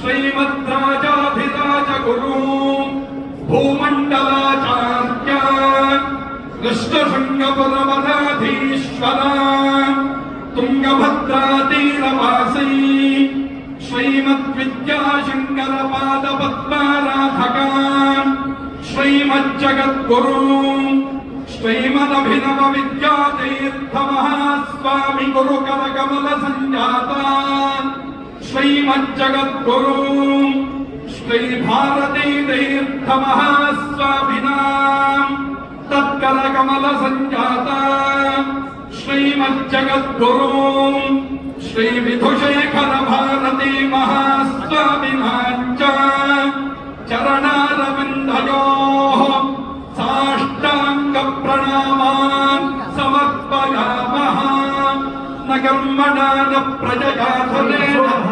श्रीमद्राजाधिराज गुरु भूमण्डलाचार्य कृष्णशृङ्गपुरवराधीश्वर तुङ्गभद्रातीरवासी श्रीमद्विद्याशङ्करपादपद्माराधका श्रीमज्जगद्गुरु श्रीमदभिनव विद्यातीर्थमहास्वामी गुरुकरकमल संजाता श्रीमज्जगद्गुरु श्री भारती तीर्थ महास्वामिनां तत्करकमल संजाता श्रीमज्जगद्गुरु श्री विधुशेखर भारती महास्वामिनां च चरणारविन्दयोः साष्टांग प्रणामान् समर्पयामः। न कर्मणा न प्रजया फलेन